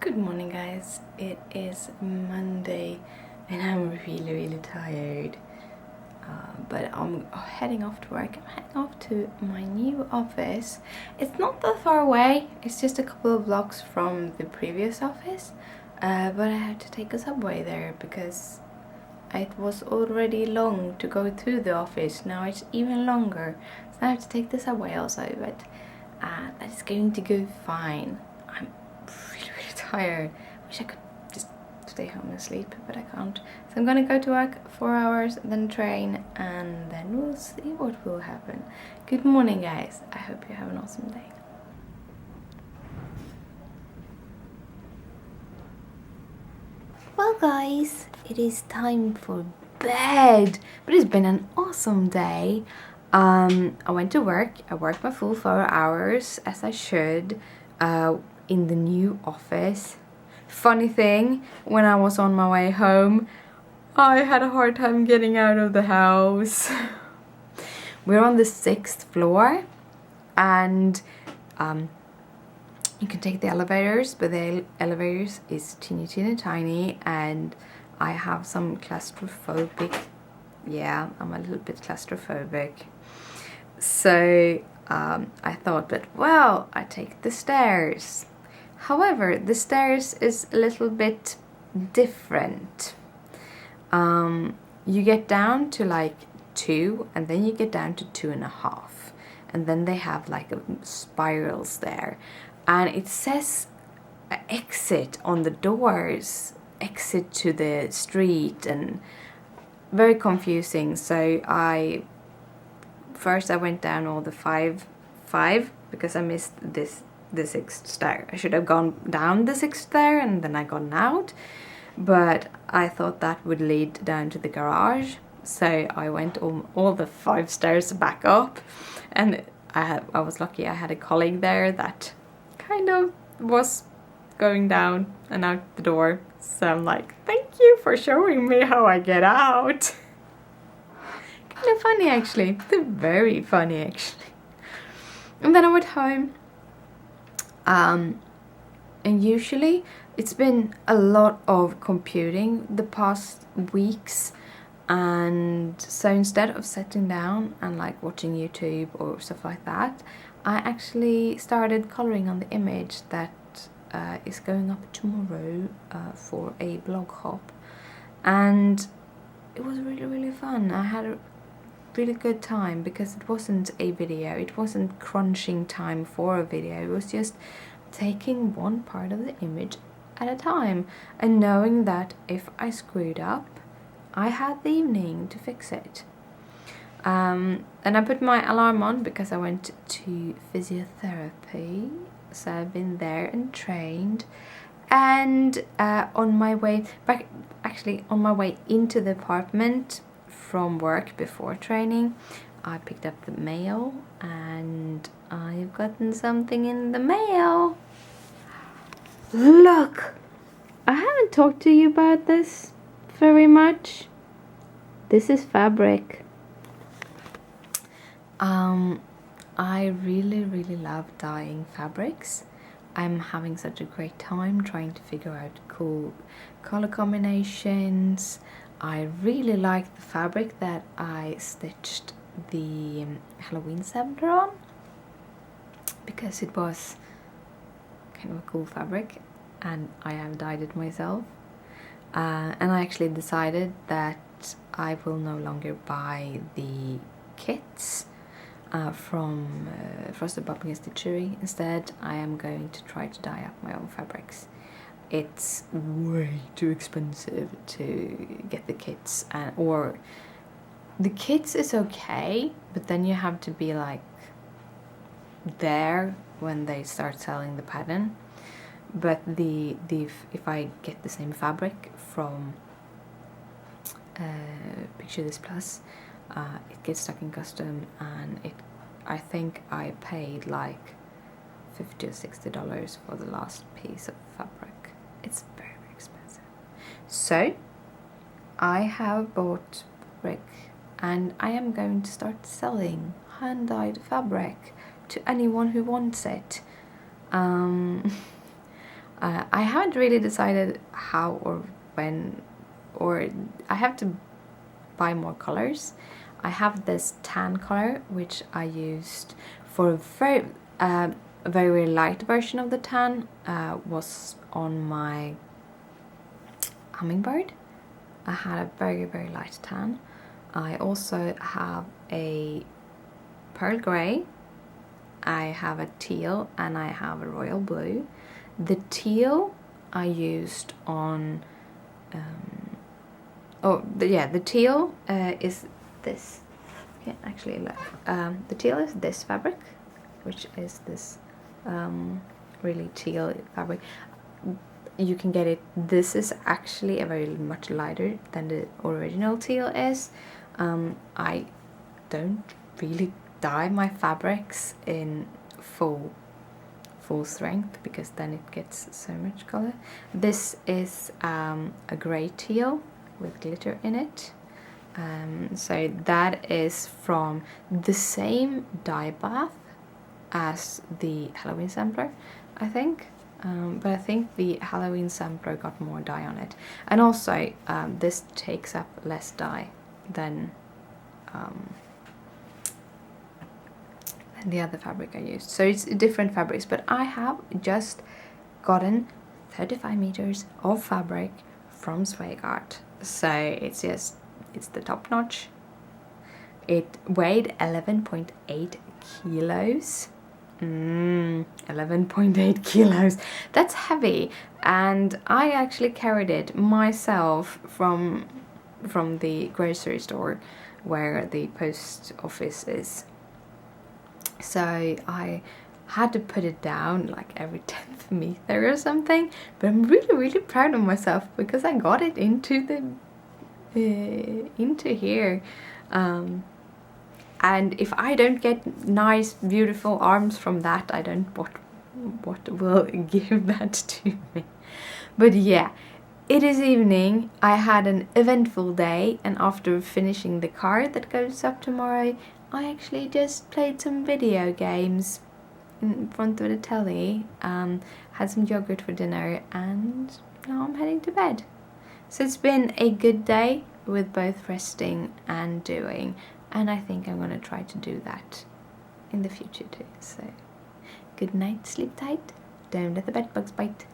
Good morning, guys. It is Monday and I'm really tired. But I'm heading off to work. I'm heading off to my new office. It's not that far away, it's just a couple of blocks from the previous office. But I have to take a subway there because it was already long to go to the office. Now it's even longer. So I have to take the subway also, but that's going to go fine. I'm really tired. Wish I could just stay home and sleep, but I can't. So I'm gonna go to work 4 hours, then train, and then we'll see what will happen. Good morning, guys. I hope you have an awesome day. Well, guys, it is time for bed, but it's been an awesome day. I went to work. I worked my full 4 hours as I should in the new office. Funny thing, when I was on my way home, I had a hard time getting out of the house. We're on the 6th floor, and you can take the elevators, but the elevators is teeny tiny, and I have some claustrophobic. Yeah, I'm a little bit claustrophobic. So I thought, but well, I take the stairs. However, the stairs is a little bit different. You get down to like 2, and then you get down to 2.5, and then they have like spirals there, and it says exit on the doors, exit to the street, and very confusing. So I went down all the five because I missed the 6th stair. I should have gone down the 6th stair and then I gone out, but I thought that would lead down to the garage, so I went all the 5 stairs back up, and I was lucky I had a colleague there that kind of was going down and out the door, so I'm like, thank you for showing me how I get out. Kind of funny actually, very funny actually. And then I went home. And usually it's been a lot of computing the past weeks, and so instead of sitting down and like watching YouTube or stuff like that, I actually started coloring on the image that is going up tomorrow for a blog hop, and it was really fun. I had a really good time because it wasn't a video, it wasn't crunching time for a video, it was just taking one part of the image at a time, and knowing that if I screwed up, I had the evening to fix it. And I put my alarm on because I went to physiotherapy, so I've been there and trained, and on my way back, actually on my way into the apartment from work before training, I picked up the mail, and I've gotten something in the mail. Look! I haven't talked to you about this very much. This is fabric. I really love dyeing fabrics. I'm having such a great time trying to figure out cool color combinations. I really like the fabric that I stitched the Halloween scepter on, because it was kind of a cool fabric and I have dyed it myself. And I actually decided that I will no longer buy the kits from Frosted Bubblegum Stitchery. Instead, I am going to try to dye up my own fabrics. It's way too expensive to get the kits, or the kits is okay, but then you have to be like there when they start selling the pattern. But if I get the same fabric from Picture This Plus, it gets stuck in custom, and I think I paid like $50 or $60 for the last piece of fabric. It's very expensive. So I have bought fabric, and I am going to start selling hand-dyed fabric to anyone who wants it. I haven't really decided how or when, or I have to buy more colors. I have this tan color which I used for a very light version of the tan, was on my hummingbird. I had a very light tan. I also have a pearl grey, I have a teal, and I have a royal blue. The teal I used on the teal is this. Yeah, actually look. The teal is this fabric, which is this really teal fabric. You can get it. This is actually a very much lighter than the original teal is. I don't really dye my fabrics in full strength because then it gets so much color. This is a grey teal with glitter in it. So that is from the same dye bath as the Halloween sampler, I think. But I think the Halloween sampler got more dye on it. And also, this takes up less dye than the other fabric I used. So it's different fabrics, but I have just gotten 35 meters of fabric from Zweigart. So it's the top notch. It weighed 11.8 kilos. 11.8 kilos. That's heavy. And I actually carried it myself from the grocery store where the post office is. So I had to put it down like every 10th meter or something. But I'm really proud of myself because I got it into here. And if I don't get nice, beautiful arms from that, I don't what will give that to me. But yeah, it is evening. I had an eventful day, and after finishing the card that goes up tomorrow, I actually just played some video games in front of the telly, had some yogurt for dinner, and now I'm heading to bed. So it's been a good day with both resting and doing. And I think I'm going to try to do that in the future too. So, good night, sleep tight, don't let the bed bugs bite.